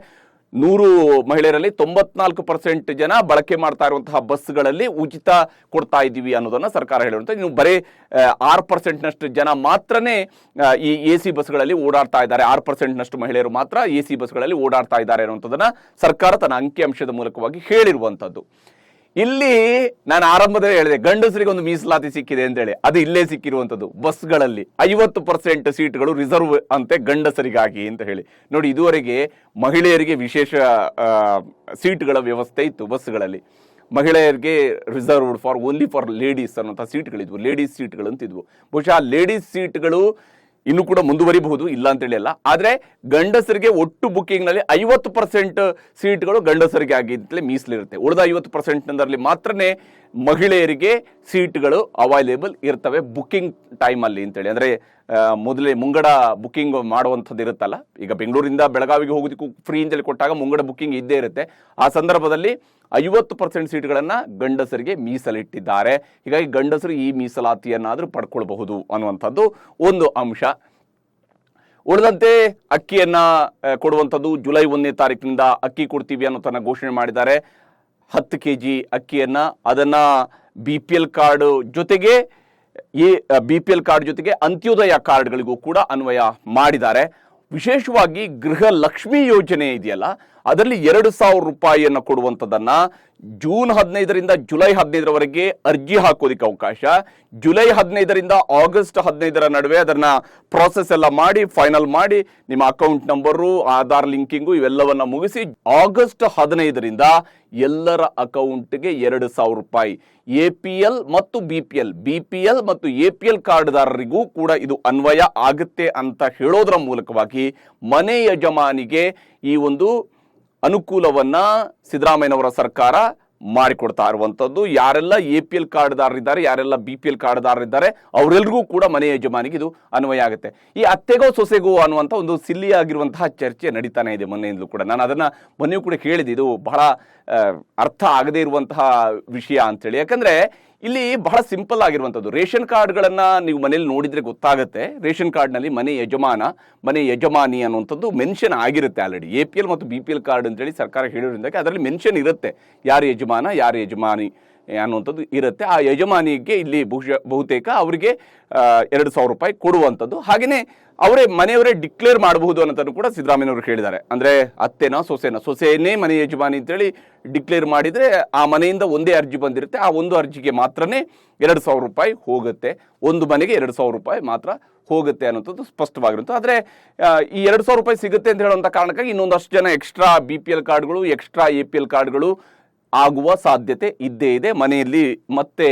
100 ಮಹಿಳೆಯರಲ್ಲಿ 94% ಜನ ಬಳಕೆ ಮಾಡ್ತಾ ಇರುವಂತಹ ಬಸ್ಗಳಲ್ಲಿ ಉಚಿತ ಕೊಡ್ತಾ ಇದ್ದೀವಿ ಅನ್ನೋದನ್ನ ಸರ್ಕಾರ ಹೇಳಿರುವಂಥದ್ದು. ಇನ್ನು ಬರೀ 6% ಜನ ಮಾತ್ರನೇ ಈ AC ಬಸ್ಗಳಲ್ಲಿ ಓಡಾಡ್ತಾ ಇದ್ದಾರೆ, 6% ಮಹಿಳೆಯರು ಮಾತ್ರ AC ಬಸ್ಗಳಲ್ಲಿ ಓಡಾಡ್ತಾ ಇದ್ದಾರೆ ಅನ್ನುವಂಥದ್ದನ್ನ ಸರ್ಕಾರ ತನ್ನ ಅಂಕಿಅಂಶದ ಮೂಲಕವಾಗಿ ಹೇಳಿರುವಂಥದ್ದು. ಇಲ್ಲಿ ನಾನು ಆರಂಭದಲ್ಲಿ ಹೇಳಿದೆ ಗಂಡಸರಿಗೆ ಒಂದು ಮೀಸಲಾತಿ ಸಿಕ್ಕಿದೆ ಅಂತೇಳಿ, ಅದು ಇಲ್ಲೇ ಸಿಕ್ಕಿರುವಂಥದ್ದು. ಬಸ್ಗಳಲ್ಲಿ 50% ಸೀಟ್ಗಳು ರಿಸರ್ವ್ ಅಂತೆ ಗಂಡಸರಿಗಾಗಿ ಅಂತ ಹೇಳಿ. ನೋಡಿ, ಇದುವರೆಗೆ ಮಹಿಳೆಯರಿಗೆ ವಿಶೇಷ ಸೀಟ್ಗಳ ವ್ಯವಸ್ಥೆ ಇತ್ತು ಬಸ್ಗಳಲ್ಲಿ. ಮಹಿಳೆಯರಿಗೆ reserved for only for ladies ಅನ್ನೋಂಥ ಸೀಟ್ಗಳಿದ್ವು, ಲೇಡೀಸ್ ಸೀಟ್ಗಳು ಅಂತಿದ್ವು. ಬಹುಶಃ ಲೇಡೀಸ್ ಸೀಟ್ಗಳು ಇನ್ನು ಕೂಡ ಮುಂದುವರಿಬಹುದು, ಇಲ್ಲ ಅಂತೇಳಿ ಅಲ್ಲ. ಆದರೆ ಗಂಡಸರಿಗೆ ಒಟ್ಟು ಬುಕ್ಕಿಂಗ್ ನಲ್ಲಿ 50% ಸೀಟ್ಗಳು ಗಂಡಸರಿಗೆ ಆಗಿಂತಲೇ ಮೀಸಲಿರುತ್ತೆ. ಉಳಿದ 50% ಮಾತ್ರನೇ ಮಹಿಳೆಯರಿಗೆ ಸೀಟ್ಗಳು ಅವೈಲೇಬಲ್ ಇರ್ತವೆ ಬುಕ್ಕಿಂಗ್ ಟೈಮಲ್ಲಿ ಅಂತೇಳಿ. ಅಂದರೆ ಮೊದಲೇ ಮುಂಗಡ ಬುಕ್ಕಿಂಗ್ ಮಾಡುವಂಥದ್ದು ಇರುತ್ತಲ್ಲ, ಈಗ ಬೆಂಗಳೂರಿಂದ ಬೆಳಗಾವಿಗೆ ಹೋಗೋದಕ್ಕೂ ಫ್ರೀ ಅಂತೇಳಿ ಕೊಟ್ಟಾಗ ಮುಂಗಡ ಬುಕ್ಕಿಂಗ್ ಇದ್ದೇ ಇರುತ್ತೆ. ಆ ಸಂದರ್ಭದಲ್ಲಿ 50% ಸೀಟ್ಗಳನ್ನು ಗಂಡಸರಿಗೆ ಮೀಸಲಿಟ್ಟಿದ್ದಾರೆ. ಹೀಗಾಗಿ ಗಂಡಸರು ಈ ಮೀಸಲಾತಿಯನ್ನಾದರೂ ಪಡ್ಕೊಳ್ಬಹುದು ಅನ್ನುವಂಥದ್ದು ಒಂದು ಅಂಶ. ಉಳಿದಂತೆ ಅಕ್ಕಿಯನ್ನ ಕೊಡುವಂಥದ್ದು ಜುಲೈ 1ನೇ ತಾರೀಕಿನಿಂದ ಅಕ್ಕಿ ಕೊಡ್ತೀವಿ ಅನ್ನೋದನ್ನ ಘೋಷಣೆ ಮಾಡಿದ್ದಾರೆ. 10 kg ಅಕ್ಕಿಯನ್ನ ಅದನ್ನ BPL ಕಾರ್ಡ್ ಜೊತೆಗೆ BPL ಕಾರ್ಡ್ ಜೊತೆಗೆ ಅಂತ್ಯೋದಯ ಕಾರ್ಡ್ಗಳಿಗೂ ಕೂಡ ಅನ್ವಯ ಮಾಡಿದ್ದಾರೆ. ವಿಶೇಷವಾಗಿ ಗೃಹ ಲಕ್ಷ್ಮಿ ಯೋಜನೆ ಇದೆಯಲ್ಲ, ಅದರಲ್ಲಿ 2,000 ರೂಪಾಯಿಯನ್ನು ಕೊಡುವಂಥದ್ದನ್ನ ಜೂನ್ 15ರಿಂದ ಜುಲೈ 15ರವರೆಗೆ ಅರ್ಜಿ ಹಾಕೋದಕ್ಕೆ ಅವಕಾಶ. ಜುಲೈ 15ರಿಂದ ಆಗಸ್ಟ್ 15ರ ನಡುವೆ ಅದನ್ನ ಪ್ರಾಸೆಸ್ ಎಲ್ಲ ಮಾಡಿ ಫೈನಲ್ ಮಾಡಿ ನಿಮ್ಮ ಅಕೌಂಟ್ ನಂಬರು, ಆಧಾರ್ ಲಿಂಕಿಂಗು ಇವೆಲ್ಲವನ್ನ ಮುಗಿಸಿ ಆಗಸ್ಟ್ 15ರಿಂದ ಎಲ್ಲರ ಅಕೌಂಟ್ಗೆ 2,000 ರೂಪಾಯಿ. APL ಮತ್ತು BPL ಮತ್ತು APL ಕಾರ್ಡ್ದಾರರಿಗೂ ಕೂಡ ಇದು ಅನ್ವಯ ಆಗುತ್ತೆ ಅಂತ ಹೇಳೋದ್ರ ಮೂಲಕವಾಗಿ ಮನೆ ಯಜಮಾನಿಗೆ ಈ ಒಂದು ಅನುಕೂಲವನ್ನ ಸಿದ್ದರಾಮಯ್ಯನವರ ಸರ್ಕಾರ ಮಾಡಿಕೊಡ್ತಾ ಇರುವಂಥದ್ದು. ಯಾರೆಲ್ಲ APL ಕಾರ್ಡ್ದಾರರಿದ್ದಾರೆ, ಯಾರೆಲ್ಲ BPL ಕಾರ್ಡ್ದಾರರಿದ್ದಾರೆ ಅವರೆಲ್ಲರಿಗೂ ಕೂಡ ಮನೆ ಯಜಮಾನಿಗೆ ಇದು ಅನ್ವಯ ಆಗುತ್ತೆ. ಈ ಅತ್ತೆಗೋ ಸೊಸೆಗೋ ಅನ್ನುವಂಥ ಒಂದು ಸಿಲ್ಲಿ ಆಗಿರುವಂತಹ ಚರ್ಚೆ ನಡೀತಾನೆ ಇದೆ ಮೊನ್ನೆಯಿಂದಲೂ ಕೂಡ. ನಾನು ಅದನ್ನ ಮೊನ್ನೆಯೂ ಕೂಡ ಹೇಳಿದೆ, ಇದು ಬಹಳ ಅರ್ಥ ಆಗದೇ ಇರುವಂತಹ ವಿಷಯ ಅಂತೇಳಿ. ಯಾಕಂದ್ರೆ ಇಲ್ಲಿ ಬಹಳ ಸಿಂಪಲ್ ಆಗಿರುವಂಥದ್ದು, ರೇಷನ್ ಕಾರ್ಡ್ಗಳನ್ನ ನೀವು ಮನೇಲಿ ನೋಡಿದ್ರೆ ಗೊತ್ತಾಗುತ್ತೆ. ರೇಷನ್ ಕಾರ್ಡ್ನಲ್ಲಿ ಮನೆ ಯಜಮಾನ, ಮನೆ ಯಜಮಾನಿ ಅನ್ನುವಂಥದ್ದು ಮೆನ್ಷನ್ ಆಗಿರುತ್ತೆ ಆಲ್ರೆಡಿ. APL ಮತ್ತು BPL ಕಾರ್ಡ್ ಅಂತೇಳಿ ಸರ್ಕಾರ ಹೇಳಿರೋದ್ರಿಂದ ಅದರಲ್ಲಿ ಮೆನ್ಷನ್ ಇರುತ್ತೆ, ಯಾರು ಯಜಮಾನ ಯಾರು ಯಜಮಾನಿ ಅನ್ನುವಂಥದ್ದು ಇರುತ್ತೆ. ಆ ಯಜಮಾನಿಗೆ ಇಲ್ಲಿ ಬಹುತೇಕ ಅವರಿಗೆ 2,000 ರೂಪಾಯಿ ಕೊಡುವಂಥದ್ದು. ಹಾಗೆಯೇ ಅವರೇ ಮನೆಯವರೇ ಡಿಕ್ಲೇರ್ ಮಾಡಬಹುದು ಅನ್ನೋದನ್ನು ಕೂಡ ಸಿದ್ದರಾಮಯ್ಯನವರು ಹೇಳಿದ್ದಾರೆ. ಅಂದರೆ ಅತ್ತೆನೋ ಸೊಸೆಯನ್ನೇ ಮನೆ ಯಜಮಾನಿ ಅಂತೇಳಿ ಡಿಕ್ಲೇರ್ ಮಾಡಿದರೆ ಆ ಮನೆಯಿಂದ ಒಂದೇ ಅರ್ಜಿ ಬಂದಿರುತ್ತೆ, ಆ ಒಂದು ಅರ್ಜಿಗೆ ಮಾತ್ರನೇ 2,000 ರೂಪಾಯಿ ಹೋಗುತ್ತೆ, ಒಂದು ಮನೆಗೆ 2,000 ರೂಪಾಯಿ ಮಾತ್ರ ಹೋಗುತ್ತೆ ಅನ್ನೋಂಥದ್ದು ಸ್ಪಷ್ಟವಾಗಿರುತ್ತೆ. ಆದರೆ ಈ 2,000 ರೂಪಾಯಿ ಸಿಗುತ್ತೆ ಅಂತ ಹೇಳುವಂಥ ಕಾರಣಕ್ಕಾಗಿ ಇನ್ನೊಂದಷ್ಟು ಜನ ಎಕ್ಸ್ಟ್ರಾ BPL ಕಾರ್ಡ್ಗಳು, ಎಕ್ಸ್ಟ್ರಾ APL ಕಾರ್ಡ್ಗಳು ಆಗುವ ಸಾಧ್ಯತೆ ಇದ್ದೇ ಇದೆ. ಮನೆಯಲ್ಲಿ ಮತ್ತೆ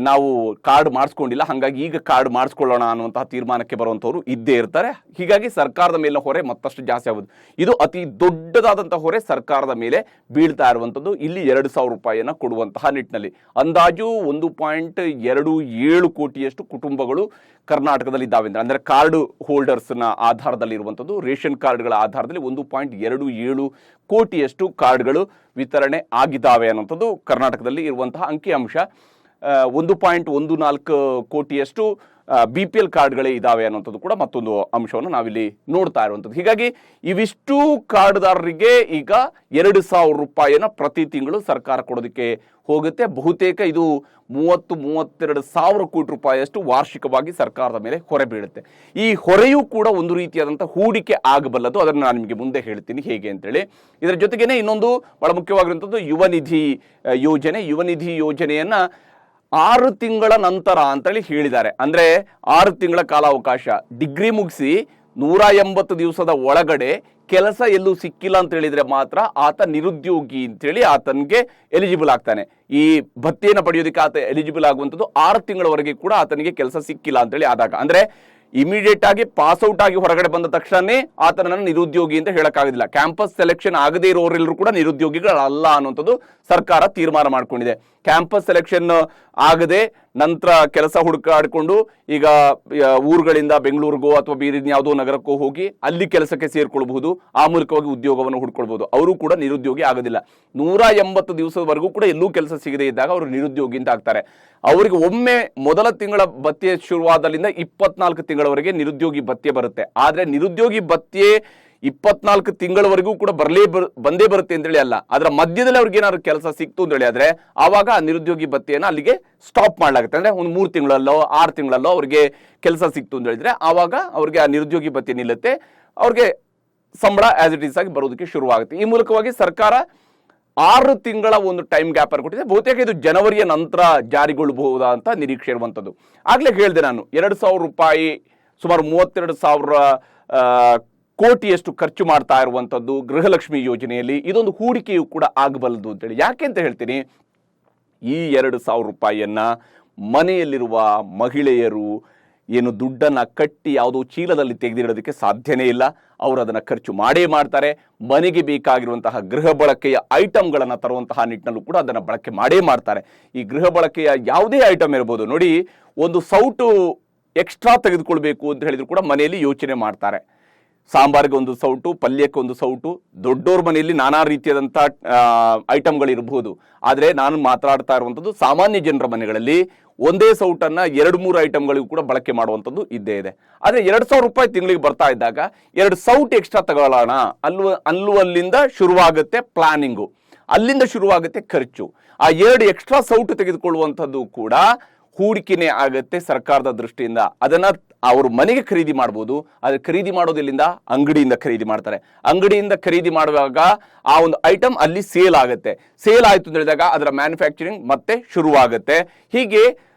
ನಾವು ಕಾರ್ಡ್ ಮಾಡಿಸ್ಕೊಂಡಿಲ್ಲ, ಹಾಗಾಗಿ ಈಗ ಕಾರ್ಡ್ ಮಾಡಿಸ್ಕೊಳ್ಳೋಣ ಅನ್ನುವಂತಹ ತೀರ್ಮಾನಕ್ಕೆ ಬರುವಂಥವ್ರು ಇದ್ದೇ ಇರ್ತಾರೆ. ಹೀಗಾಗಿ ಸರ್ಕಾರದ ಮೇಲಿನ ಹೊರೆ ಮತ್ತಷ್ಟು ಜಾಸ್ತಿ ಆಗೋದು. ಇದು ಅತಿ ದೊಡ್ಡದಾದಂತಹ ಹೊರೆ ಸರ್ಕಾರದ ಮೇಲೆ ಬೀಳ್ತಾ ಇರುವಂಥದ್ದು ಇಲ್ಲಿ 2,000 ರೂಪಾಯಿಯನ್ನು ಕೊಡುವಂತಹ ನಿಟ್ಟಿನಲ್ಲಿ. ಅಂದಾಜು 1.27 ಕೋಟಿಯಷ್ಟು ಕುಟುಂಬಗಳು ಕರ್ನಾಟಕದಲ್ಲಿ ಇದ್ದಾವೆ. ಅಂದರೆ ಕಾರ್ಡ್ ಹೋಲ್ಡರ್ಸ್ನ ಆಧಾರದಲ್ಲಿ ಇರುವಂಥದ್ದು, ರೇಷನ್ ಕಾರ್ಡ್ಗಳ ಆಧಾರದಲ್ಲಿ 1.27 ಕೋಟಿಯಷ್ಟು ಕಾರ್ಡ್ಗಳು ವಿತರಣೆ ಆಗಿದ್ದಾವೆ ಅನ್ನುವಂಥದ್ದು ಕರ್ನಾಟಕದಲ್ಲಿ ಇರುವಂತಹ ಅಂಕಿಅಂಶ. 1.14 ಕೋಟಿಯಷ್ಟು BPL ಕಾರ್ಡ್ಗಳೇ ಇದ್ದಾವೆ ಅನ್ನುವಂಥದ್ದು ಕೂಡ ಮತ್ತೊಂದು ಅಂಶವನ್ನು ನಾವಿಲ್ಲಿ ನೋಡ್ತಾ ಇರುವಂಥದ್ದು. ಹೀಗಾಗಿ ಇವಿಷ್ಟು ಕಾರ್ಡ್ದಾರರಿಗೆ ಈಗ 2,000 ರೂಪಾಯಿಯನ್ನು ಪ್ರತಿ ತಿಂಗಳು ಸರ್ಕಾರ ಕೊಡೋದಕ್ಕೆ ಹೋಗುತ್ತೆ. ಬಹುತೇಕ ಇದು 32 ಸಾವಿರ ಕೋಟಿ ರೂಪಾಯಿಯಷ್ಟು ವಾರ್ಷಿಕವಾಗಿ ಸರ್ಕಾರದ ಮೇಲೆ ಹೊರೆ ಬೀಳುತ್ತೆ. ಈ ಹೊರೆಯೂ ಕೂಡ ಒಂದು ರೀತಿಯಾದಂಥ ಹೂಡಿಕೆ ಆಗಬಲ್ಲದು. ಅದನ್ನು ನಾನು ನಿಮಗೆ ಮುಂದೆ ಹೇಳ್ತೀನಿ ಹೇಗೆ ಅಂತೇಳಿ. ಇದರ ಜೊತೆಗೇನೆ ಇನ್ನೊಂದು ಬಹಳ ಮುಖ್ಯವಾಗಿರುವಂಥದ್ದು ಯುವ ನಿಧಿ ಯೋಜನೆ. ಯುವ ನಿಧಿ ಯೋಜನೆಯನ್ನ 6 ತಿಂಗಳ ನಂತರ ಅಂತೇಳಿ ಹೇಳಿದ್ದಾರೆ. ಅಂದರೆ 6 ತಿಂಗಳ ಕಾಲಾವಕಾಶ. ಡಿಗ್ರಿ ಮುಗಿಸಿ 180 ದಿವಸದ ಒಳಗಡೆ ಕೆಲಸ ಎಲ್ಲೂ ಸಿಕ್ಕಿಲ್ಲ ಅಂತ ಹೇಳಿದ್ರೆ ಮಾತ್ರ ಆತ ನಿರುದ್ಯೋಗಿ ಅಂತೇಳಿ ಆತನಿಗೆ ಎಲಿಜಿಬಲ್ ಆಗ್ತಾನೆ. ಈ ಭತ್ಯೆಯನ್ನು ಪಡೆಯೋದಕ್ಕೆ ಆತ ಎಲಿಜಿಬಲ್ ಆಗುವಂಥದ್ದು 6 ತಿಂಗಳವರೆಗೆ ಕೂಡ ಆತನಿಗೆ ಕೆಲಸ ಸಿಕ್ಕಿಲ್ಲ ಅಂತೇಳಿ ಆದಾಗ. ಅಂದರೆ ಇಮಿಡಿಯೇಟ್ ಆಗಿ ಪಾಸ್ ಔಟ್ ಆಗಿ ಹೊರಗಡೆ ಬಂದ ತಕ್ಷಣನೇ ಆತನನ್ನು ನಿರುದ್ಯೋಗಿ ಅಂತ ಹೇಳಕ್ಕಾಗೋದಿಲ್ಲ. ಕ್ಯಾಂಪಸ್ ಸೆಲೆಕ್ಷನ್ ಆಗದೇ ಇರೋರೆಲ್ಲರೂ ಕೂಡ ನಿರುದ್ಯೋಗಿಗಳಲ್ಲ ಅನ್ನುವಂಥದ್ದು ಸರ್ಕಾರ ತೀರ್ಮಾನ ಮಾಡ್ಕೊಂಡಿದೆ. ಕ್ಯಾಂಪಸ್ ಸೆಲೆಕ್ಷನ್ ಆಗದೆ ನಂತರ ಕೆಲಸ ಹುಡುಕಾಡಿಕೊಂಡು ಈಗ ಊರುಗಳಿಂದ ಬೆಂಗಳೂರಿಗೋ ಅಥವಾ ಬೇರೆ ಯಾವುದೋ ನಗರಕ್ಕೋ ಹೋಗಿ ಅಲ್ಲಿ ಕೆಲಸಕ್ಕೆ ಸೇರ್ಕೊಳ್ಬಹುದು, ಆ ಮೂಲಕವಾಗಿ ಉದ್ಯೋಗವನ್ನು ಹುಡ್ಕೊಳ್ಬಹುದು. ಅವರು ಕೂಡ ನಿರುದ್ಯೋಗಿ ಆಗೋದಿಲ್ಲ. 180 ದಿವಸದವರೆಗೂ ಕೂಡ ಎಲ್ಲೂ ಕೆಲಸ ಸಿಗದೇ ಇದ್ದಾಗ ಅವರು ನಿರುದ್ಯೋಗಿ ಅಂತ ಆಗ್ತಾರೆ. ಅವರಿಗೆ ಒಮ್ಮೆ ಮೊದಲ ತಿಂಗಳ ಭತ್ಯೆ ಶುರುವಾದಲ್ಲಿಂದ 24 ತಿಂಗಳವರೆಗೆ ನಿರುದ್ಯೋಗಿ ಭತ್ಯೆ ಬರುತ್ತೆ. ಆದರೆ ನಿರುದ್ಯೋಗಿ ಭತ್ಯೆ 24 ತಿಂಗಳವರೆಗೂ ಕೂಡ ಬಂದೇ ಬರುತ್ತೆ ಅಂತೇಳಿ ಅಲ್ಲ, ಅದರ ಮಧ್ಯದಲ್ಲಿ ಅವ್ರಿಗೆ ಏನಾದ್ರು ಕೆಲಸ ಸಿಕ್ತು ಅಂತೇಳಿ ಆದ್ರೆ ಆವಾಗ ಆ ನಿರುದ್ಯೋಗಿ ಭತ್ಯೆಯನ್ನು ಅಲ್ಲಿಗೆ ಸ್ಟಾಪ್ ಮಾಡಲಾಗುತ್ತೆ. ಅಂದ್ರೆ ಒಂದು 3 ತಿಂಗಳಲ್ಲೋ 6 ತಿಂಗಳಲ್ಲೋ ಅವ್ರಿಗೆ ಕೆಲಸ ಸಿಕ್ತು ಅಂತ ಹೇಳಿದ್ರೆ ಆವಾಗ ಅವ್ರಿಗೆ ಆ ನಿರುದ್ಯೋಗಿ ಭತ್ಯೆ ನಿಲ್ಲುತ್ತೆ, ಅವ್ರಿಗೆ ಸಂಬಳ ಆಸ್ ಇಟ್ ಈಸ್ ಆಗಿ ಬರೋದಕ್ಕೆ ಶುರುವಾಗುತ್ತೆ. ಈ ಮೂಲಕವಾಗಿ ಸರ್ಕಾರ 6 ತಿಂಗಳ ಒಂದು ಟೈಮ್ ಗ್ಯಾಪ್ ಅನ್ನು ಕೊಟ್ಟಿದೆ. ಬಹುತೇಕ ಇದು ಜನವರಿಯ ನಂತರ ಜಾರಿಗೊಳ್ಳಬಹುದಾ ಅಂತ ನಿರೀಕ್ಷೆ ಇರುವಂಥದ್ದು. ಆಗ್ಲೇ ಹೇಳಿದೆ ನಾನು, 2,000 ರೂಪಾಯಿ ಸುಮಾರು 32,000 ಕೋಟಿಯಷ್ಟು ಖರ್ಚು ಮಾಡ್ತಾ ಇರುವಂಥದ್ದು ಗೃಹಲಕ್ಷ್ಮಿ ಯೋಜನೆಯಲ್ಲಿ. ಇದೊಂದು ಹೂಡಿಕೆಯೂ ಕೂಡ ಆಗಬಲ್ಲದು ಅಂತೇಳಿ. ಯಾಕೆ ಅಂತ ಹೇಳ್ತೀನಿ, ಈ 2,000 ರೂಪಾಯಿಯನ್ನ ಮನೆಯಲ್ಲಿರುವ ಮಹಿಳೆಯರು ಏನು ದುಡ್ಡನ್ನು ಕಟ್ಟಿ ಯಾವುದೋ ಚೀಲದಲ್ಲಿ ತೆಗೆದಿಡೋದಕ್ಕೆ ಸಾಧ್ಯನೇ ಇಲ್ಲ. ಅವರು ಅದನ್ನು ಖರ್ಚು ಮಾಡೇ ಮಾಡ್ತಾರೆ. ಮನೆಗೆ ಬೇಕಾಗಿರುವಂತಹ ಗೃಹ ಬಳಕೆಯ ಐಟಮ್ಗಳನ್ನು ತರುವಂತಹ ನಿಟ್ಟಿನಲ್ಲೂ ಕೂಡ ಅದನ್ನು ಬಳಕೆ ಮಾಡೇ ಮಾಡ್ತಾರೆ. ಈ ಗೃಹ ಬಳಕೆಯ ಯಾವುದೇ ಐಟಮ್ ಇರ್ಬೋದು ನೋಡಿ, ಒಂದು ಸೌಟು ಎಕ್ಸ್ಟ್ರಾ ತೆಗೆದುಕೊಳ್ಬೇಕು ಅಂತ ಹೇಳಿದ್ರು ಕೂಡ ಮನೆಯಲ್ಲಿ ಯೋಚನೆ ಮಾಡ್ತಾರೆ. ಸಾಂಬಾರಿಗೆ ಒಂದು ಸೌಟು, ಪಲ್ಯಕ್ಕೆ ಒಂದು ಸೌಟು, ದೊಡ್ಡೋರ ಮನೆಯಲ್ಲಿ ನಾನಾ ರೀತಿಯಾದಂಥ ಐಟಮ್ಗಳಿರ್ಬೋದು. ಆದರೆ ನಾನು ಮಾತಾಡ್ತಾ ಇರುವಂಥದ್ದು ಸಾಮಾನ್ಯ ಜನರ ಮನೆಗಳಲ್ಲಿ ಒಂದೇ ಸೌಟನ್ನು 2-3 ಐಟಮ್ಗಳಿಗೂ ಕೂಡ ಬಳಕೆ ಮಾಡುವಂಥದ್ದು ಇದ್ದೇ ಇದೆ. ಆದರೆ 2,000 ರೂಪಾಯಿ ತಿಂಗಳಿಗೆ ಬರ್ತಾ ಇದ್ದಾಗ 2 ಸೌಟ್ ಎಕ್ಸ್ಟ್ರಾ ತಗೊಳ್ಳೋಣ ಅಲ್ಲಿಂದ ಶುರುವಾಗುತ್ತೆ ಪ್ಲಾನಿಂಗು, ಅಲ್ಲಿಂದ ಶುರುವಾಗುತ್ತೆ ಖರ್ಚು. ಆ 2 ಎಕ್ಸ್ಟ್ರಾ ಸೌಟು ತೆಗೆದುಕೊಳ್ಳುವಂಥದ್ದು ಕೂಡ ಹೂಡಿಕೆನೇ ಆಗುತ್ತೆ ಸರ್ಕಾರದ ದೃಷ್ಟಿಯಿಂದ. ಅದನ್ನ ಅವರು ಮನೆಗೆ ಖರೀದಿ ಮಾಡ್ಬೋದು. ಆದರೆ ಖರೀದಿ ಮಾಡೋದಿಲ್ಲಿಂದ ಅಂಗಡಿಯಿಂದ ಖರೀದಿ ಮಾಡ್ತಾರೆ. ಅಂಗಡಿಯಿಂದ ಖರೀದಿ ಮಾಡುವಾಗ ಆ ಒಂದು ಐಟಮ್ ಅಲ್ಲಿ ಸೇಲ್ ಆಗುತ್ತೆ. ಸೇಲ್ ಆಯಿತು ಅಂತ ಹೇಳಿದಾಗ ಅದರ ಮ್ಯಾನುಫ್ಯಾಕ್ಚರಿಂಗ್ ಮತ್ತೆ ಶುರುವಾಗುತ್ತೆ. ಹೀಗೆ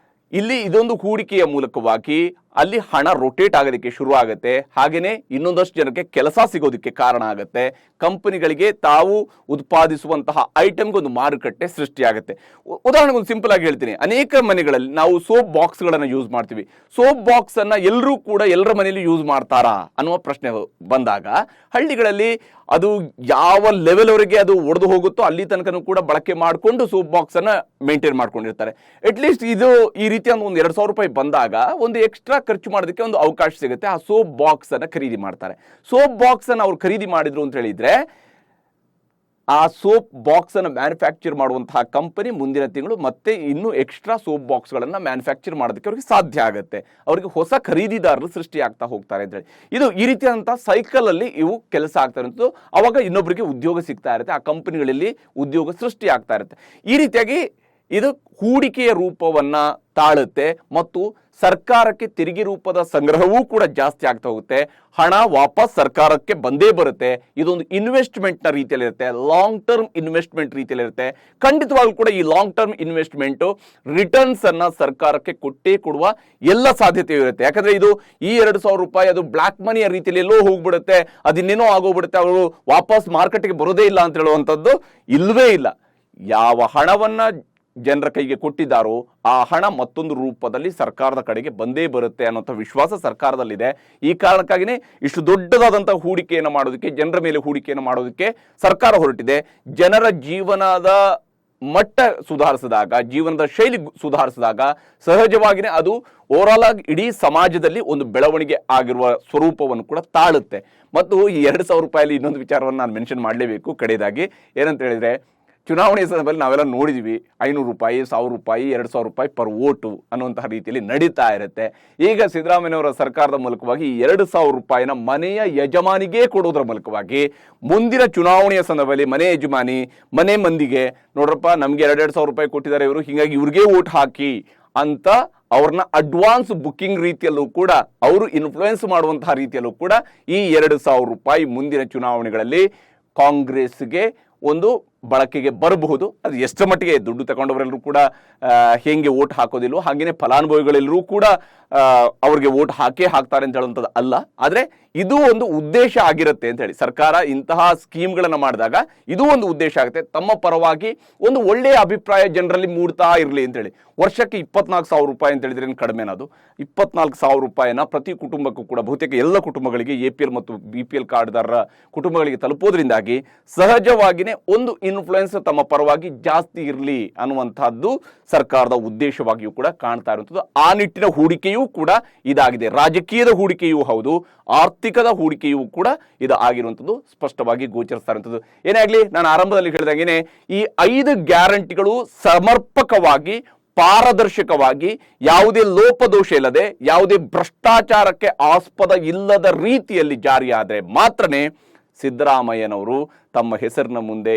ಇಲ್ಲಿ ಇದೊಂದು ಹೂಡಿಕೆಯ ಮೂಲಕವಾಗಿ ಅಲ್ಲಿ ಹಣ ರೊಟೇಟ್ ಆಗೋದಕ್ಕೆ ಶುರು ಆಗುತ್ತೆ. ಹಾಗೇನೆ ಇನ್ನೊಂದಷ್ಟು ಜನಕ್ಕೆ ಕೆಲಸ ಸಿಗೋದಕ್ಕೆ ಕಾರಣ ಆಗುತ್ತೆ. ಕಂಪನಿಗಳಿಗೆ ತಾವು ಉತ್ಪಾದಿಸುವಂತಹ ಐಟಮ್ಗೆ ಒಂದು ಮಾರುಕಟ್ಟೆ ಸೃಷ್ಟಿಯಾಗುತ್ತೆ. ಉದಾಹರಣೆಗೆ ಒಂದು ಸಿಂಪಲ್ ಆಗಿ ಹೇಳ್ತೀನಿ, ಅನೇಕ ಮನೆಗಳಲ್ಲಿ ನಾವು ಸೋಪ್ ಬಾಕ್ಸ್ಗಳನ್ನು ಯೂಸ್ ಮಾಡ್ತೀವಿ. ಸೋಪ್ ಬಾಕ್ಸ್ ಅನ್ನ ಎಲ್ಲರೂ ಕೂಡ ಎಲ್ಲರ ಮನೆಯಲ್ಲಿ ಯೂಸ್ ಮಾಡ್ತಾರಾ ಅನ್ನುವ ಪ್ರಶ್ನೆ ಬಂದಾಗ ಹಳ್ಳಿಗಳಲ್ಲಿ ಅದು ಯಾವ ಲೆವೆಲ್ ವರೆಗೆ ಅದು ಒಡೆದು ಹೋಗುತ್ತೋ ಅಲ್ಲಿ ತನಕನೂ ಕೂಡ ಬಳಕೆ ಮಾಡಿಕೊಂಡು ಸೋಪ್ ಬಾಕ್ಸ್ ಅನ್ನ ಮೇಂಟೈನ್ ಮಾಡ್ಕೊಂಡಿರ್ತಾರೆ. ಅಟ್ಲೀಸ್ಟ್ ಇದು ಈ ರೀತಿಯ ಒಂದು 2,000 ರೂಪಾಯಿ ಬಂದಾಗ ಒಂದು ಎಕ್ಸ್ಟ್ರಾ ಖರ್ಚು ಮಾಡೋದಕ್ಕೆ ಒಂದು ಅವಕಾಶ ಸಿಗುತ್ತೆ. ಆ ಸೋಪ್ ಬಾಕ್ಸ್ ಅನ್ನ ಖರೀದಿ ಮಾಡ್ತಾರೆ. ಸೋಪ್ ಬಾಕ್ಸ್ ಅನ್ನ ಅವ್ರು ಖರೀದಿ ಮಾಡಿದ್ರು ಅಂತ ಹೇಳಿದ್ರೆ ಆ ಸೋಪ್ ಬಾಕ್ಸ್ ಅನ್ನು ಮ್ಯಾನುಫ್ಯಾಕ್ಚರ್ ಮಾಡುವಂತಹ ಕಂಪನಿ ಮುಂದಿನ ತಿಂಗಳು ಮತ್ತೆ ಇನ್ನೂ ಎಕ್ಸ್ಟ್ರಾ ಸೋಪ್ ಬಾಕ್ಸ್ಗಳನ್ನು ಮ್ಯಾನುಫ್ಯಾಕ್ಚರ್ ಮಾಡೋದಕ್ಕೆ ಅವ್ರಿಗೆ ಸಾಧ್ಯ ಆಗುತ್ತೆ. ಅವರಿಗೆ ಹೊಸ ಖರೀದಿದಾರರು ಸೃಷ್ಟಿ ಆಗ್ತಾ ಹೋಗ್ತಾರೆ ಅಂತ ಹೇಳಿ ಇದು ಈ ರೀತಿಯಾದಂತಹ ಸೈಕಲ್ ಅಲ್ಲಿ ಇವು ಕೆಲಸ ಆಗ್ತಾ ಇರುವಂಥದ್ದು. ಅವಾಗ ಇನ್ನೊಬ್ಬರಿಗೆ ಉದ್ಯೋಗ ಸಿಗ್ತಾ ಇರುತ್ತೆ, ಆ ಕಂಪನಿಗಳಲ್ಲಿ ಉದ್ಯೋಗ ಸೃಷ್ಟಿ ಆಗ್ತಾ ಇರುತ್ತೆ. ಈ ರೀತಿಯಾಗಿ ಇದು ಹೂಡಿಕೆಯ ರೂಪವನ್ನ ತಾಳುತ್ತೆ ಮತ್ತು ಸರ್ಕಾರಕ್ಕೆ ತೆರಿಗೆ ರೂಪದ ಸಂಗ್ರಹವೂ ಕೂಡ ಜಾಸ್ತಿ ಆಗ್ತಾ ಹೋಗುತ್ತೆ. ಹಣ ವಾಪಸ್ ಸರ್ಕಾರಕ್ಕೆ ಬಂದೇ ಬರುತ್ತೆ. ಇದೊಂದು ಇನ್ವೆಸ್ಟ್ಮೆಂಟ್ನ ರೀತಿಯಲ್ಲಿ ಇರುತ್ತೆ, ಲಾಂಗ್ ಟರ್ಮ್ ಇನ್ವೆಸ್ಟ್ಮೆಂಟ್ ರೀತಿಯಲ್ಲಿ ಇರುತ್ತೆ. ಖಂಡಿತವಾಗ್ಲೂ ಕೂಡ ಈ ಲಾಂಗ್ ಟರ್ಮ್ ಇನ್ವೆಸ್ಟ್ಮೆಂಟು ರಿಟರ್ನ್ಸ್ ಅನ್ನ ಸರ್ಕಾರಕ್ಕೆ ಕೊಟ್ಟೇ ಕೊಡುವ ಎಲ್ಲ ಸಾಧ್ಯತೆ ಇರುತ್ತೆ. ಯಾಕಂದ್ರೆ ಇದು ಈ 2,000 ರೂಪಾಯಿ ಅದು ಬ್ಲಾಕ್ ಮನಿಯ ರೀತಿಯಲ್ಲಿ ಎಲ್ಲೋ ಹೋಗ್ಬಿಡುತ್ತೆ, ಅದಿನ್ನೇನೋ ಆಗೋಗ್ಬಿಡುತ್ತೆ, ಅವರು ವಾಪಸ್ ಮಾರ್ಕೆಟ್ಗೆ ಬರೋದೇ ಇಲ್ಲ ಅಂತ ಹೇಳುವಂಥದ್ದು ಇಲ್ಲವೇ ಇಲ್ಲ. ಯಾವ ಹಣವನ್ನ ಜನರ ಕೈಗೆ ಕೊಟ್ಟಿದ್ದಾರೋ ಆ ಹಣ ಮತ್ತೊಂದು ರೂಪದಲ್ಲಿ ಸರ್ಕಾರದ ಕಡೆಗೆ ಬಂದೇ ಬರುತ್ತೆ ಅನ್ನೋಂಥ ವಿಶ್ವಾಸ ಸರ್ಕಾರದಲ್ಲಿದೆ. ಈ ಕಾರಣಕ್ಕಾಗಿಯೇ ಇಷ್ಟು ದೊಡ್ಡದಾದಂತಹ ಹೂಡಿಕೆಯನ್ನು ಮಾಡೋದಕ್ಕೆ, ಜನರ ಮೇಲೆ ಹೂಡಿಕೆಯನ್ನು ಮಾಡೋದಕ್ಕೆ ಸರ್ಕಾರ ಹೊರಟಿದೆ. ಜನರ ಜೀವನದ ಮಟ್ಟ ಸುಧಾರಿಸಿದಾಗ, ಜೀವನದ ಶೈಲಿ ಸುಧಾರಿಸಿದಾಗ ಸಹಜವಾಗಿಯೇ ಅದು ಓವರಾಲ್ ಆಗಿ ಇಡೀ ಸಮಾಜದಲ್ಲಿ ಒಂದು ಬೆಳವಣಿಗೆ ಆಗಿರುವ ಸ್ವರೂಪವನ್ನು ಕೂಡ ತಾಳುತ್ತೆ. ಮತ್ತು ಈ 2,000 ರೂಪಾಯಲ್ಲಿ ಇನ್ನೊಂದು ವಿಚಾರವನ್ನು ನಾನು ಮೆನ್ಷನ್ ಮಾಡಲೇಬೇಕು ಕಡೆಯದಾಗಿ. ಏನಂತ ಹೇಳಿದ್ರೆ, ಚುನಾವಣೆ ಸಂದರ್ಭದಲ್ಲಿ ನಾವೆಲ್ಲ ನೋಡಿದ್ವಿ 500 ರೂಪಾಯಿ, 1,000 ರೂಪಾಯಿ, 2,000 ರೂಪಾಯಿ ಪರ್ ವೋಟು ಅನ್ನುವಂತಹ ರೀತಿಯಲ್ಲಿ ನಡೀತಾ ಇರುತ್ತೆ. ಈಗ ಸಿದ್ದರಾಮಯ್ಯನವರ ಸರ್ಕಾರದ ಮೂಲಕವಾಗಿ ಈ 2,000 ರೂಪಾಯಿನ ಮನೆಯ ಯಜಮಾನಿಗೆ ಕೊಡೋದ್ರ ಮೂಲಕವಾಗಿ ಮುಂದಿನ ಚುನಾವಣೆಯ ಸಂದರ್ಭದಲ್ಲಿ ಮನೆ ಯಜಮಾನಿ, ಮನೆ ಮಂದಿಗೆ ನೋಡ್ರಪ್ಪ ನಮಗೆ 2,000 ರೂಪಾಯಿ ಕೊಟ್ಟಿದ್ದಾರೆ ಇವರು, ಹೀಗಾಗಿ ಇವ್ರಿಗೆ ವೋಟ್ ಹಾಕಿ ಅಂತ ಅವ್ರನ್ನ ಅಡ್ವಾನ್ಸ್ ಬುಕ್ಕಿಂಗ್ ರೀತಿಯಲ್ಲೂ ಕೂಡ ಅವರು ಇನ್ಫ್ಲೂಯೆನ್ಸ್ ಮಾಡುವಂತಹ ರೀತಿಯಲ್ಲೂ ಕೂಡ ಈ 2,000 ರೂಪಾಯಿ ಮುಂದಿನ ಚುನಾವಣೆಗಳಲ್ಲಿ ಕಾಂಗ್ರೆಸ್ಗೆ ಒಂದು ಬಳಕೆಗೆ ಬರಬಹುದು. ಅದು ಎಷ್ಟರ ಮಟ್ಟಿಗೆ ದುಡ್ಡು ತಗೊಂಡವರೆಲ್ಲರೂ ಕೂಡ ಹೆಂಗೆ ವೋಟ್ ಹಾಕೋದಿಲ್ವೋ ಹಾಗೇನೆ ಫಲಾನುಭವಿಗಳೆಲ್ಲರೂ ಕೂಡ ಅವ್ರಿಗೆ ವೋಟ್ ಹಾಕ್ತಾರೆ ಅಂತ ಹೇಳುವಂಥದ್ದು ಅಲ್ಲ. ಆದರೆ ಇದು ಒಂದು ಉದ್ದೇಶ ಆಗಿರುತ್ತೆ ಅಂತ ಹೇಳಿ ಸರ್ಕಾರ ಇಂತಹ ಸ್ಕೀಮ್ಗಳನ್ನು ಮಾಡಿದಾಗ ಇದು ಒಂದು ಉದ್ದೇಶ ಆಗುತ್ತೆ. ತಮ್ಮ ಪರವಾಗಿ ಒಂದು ಒಳ್ಳೆಯ ಅಭಿಪ್ರಾಯ ಜನರಲ್ಲಿ ಮೂಡ್ತಾ ಇರಲಿ ಅಂತ ಹೇಳಿ. ವರ್ಷಕ್ಕೆ 24,000 ರೂಪಾಯಿ ಅಂತ ಹೇಳಿದ್ರೆ ಏನು ಕಡಿಮೆ ಅನ್ನೋದು? 24,000 ರೂಪಾಯಿನ ಪ್ರತಿ ಕುಟುಂಬಕ್ಕೂ ಕೂಡ ಬಹುತೇಕ ಎಲ್ಲ ಕುಟುಂಬಗಳಿಗೆ APL ಮತ್ತು BPL ಕಾರ್ಡ್ದಾರರ ಕುಟುಂಬಗಳಿಗೆ ತಲುಪೋದ್ರಿಂದಾಗಿ ಸಹಜವಾಗಿಯೇ ಒಂದು ಇನ್ಫ್ಲುಯೆನ್ಸ್ ತಮ್ಮ ಪರವಾಗಿ ಜಾಸ್ತಿ ಇರಲಿ ಅನ್ನುವಂಥದ್ದು ಸರ್ಕಾರದ ಉದ್ದೇಶವಾಗಿಯೂ ಕೂಡ ಕಾಣ್ತಾ ಇರುವಂಥದ್ದು. ಆ ನಿಟ್ಟಿನ ಹೂಡಿಕೆಯೂ ಕೂಡ ಇದಾಗಿದೆ. ರಾಜಕೀಯದ ಹೂಡಿಕೆಯೂ ಹೌದು, ಆರ್ಥಿಕದ ಹೂಡಿಕೆಯೂ ಕೂಡ ಇದು ಆಗಿರುವಂಥದ್ದು ಸ್ಪಷ್ಟವಾಗಿ ಗೋಚರಿಸ್ತಾ ಇರುವಂಥದ್ದು. ಏನೇ ಆಗಲಿ, ನಾನು ಆರಂಭದಲ್ಲಿ ಹೇಳಿದಾಗೇನೆ ಈ 5 ಗ್ಯಾರಂಟಿಗಳು ಸಮರ್ಪಕವಾಗಿ, ಪಾರದರ್ಶಕವಾಗಿ, ಯಾವುದೇ ಲೋಪದೋಷ ಇಲ್ಲದೆ, ಯಾವುದೇ ಭ್ರಷ್ಟಾಚಾರಕ್ಕೆ ಆಸ್ಪದ ಇಲ್ಲದ ರೀತಿಯಲ್ಲಿ ಜಾರಿಯಾದರೆ ಮಾತ್ರನೇ ಸಿದ್ದರಾಮಯ್ಯನವರು ತಮ್ಮ ಹೆಸರಿನ ಮುಂದೆ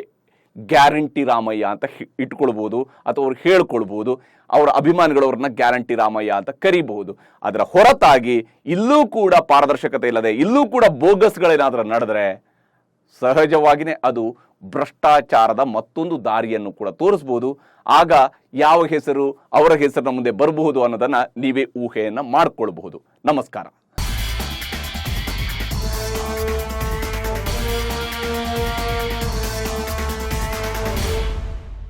ಗ್ಯಾರಂಟಿ ರಾಮಯ್ಯ ಅಂತ ಇಟ್ಕೊಳ್ಬಹುದು ಅಥವಾ ಅವ್ರು ಹೇಳ್ಕೊಳ್ಬಹುದು. ಅವರ ಅಭಿಮಾನಿಗಳವ್ರನ್ನ ಗ್ಯಾರಂಟಿ ರಾಮಯ್ಯ ಅಂತ ಕರಿಬಹುದು. ಅದರ ಹೊರತಾಗಿ ಇಲ್ಲೂ ಕೂಡ ಪಾರದರ್ಶಕತೆ ಇಲ್ಲದೆ, ಇಲ್ಲೂ ಕೂಡ ಬೋಗಸ್ಗಳೇನಾದ್ರೂ ನಡೆದರೆ ಸಹಜವಾಗಿಯೇ ಅದು ಭ್ರಷ್ಟಾಚಾರದ ಮತ್ತೊಂದು ದಾರಿಯನ್ನು ಕೂಡ ತೋರಿಸಬಹುದು. ಆಗ ಯಾವ ಹೆಸರು ಅವರ ಹೆಸರಿನ ಮುಂದೆ ಬರಬಹುದು ಅನ್ನೋದನ್ನ ನೀವೇ ಊಹೆಯನ್ನ ಮಾಡಿಕೊಳ್ಬಹುದು. ನಮಸ್ಕಾರ.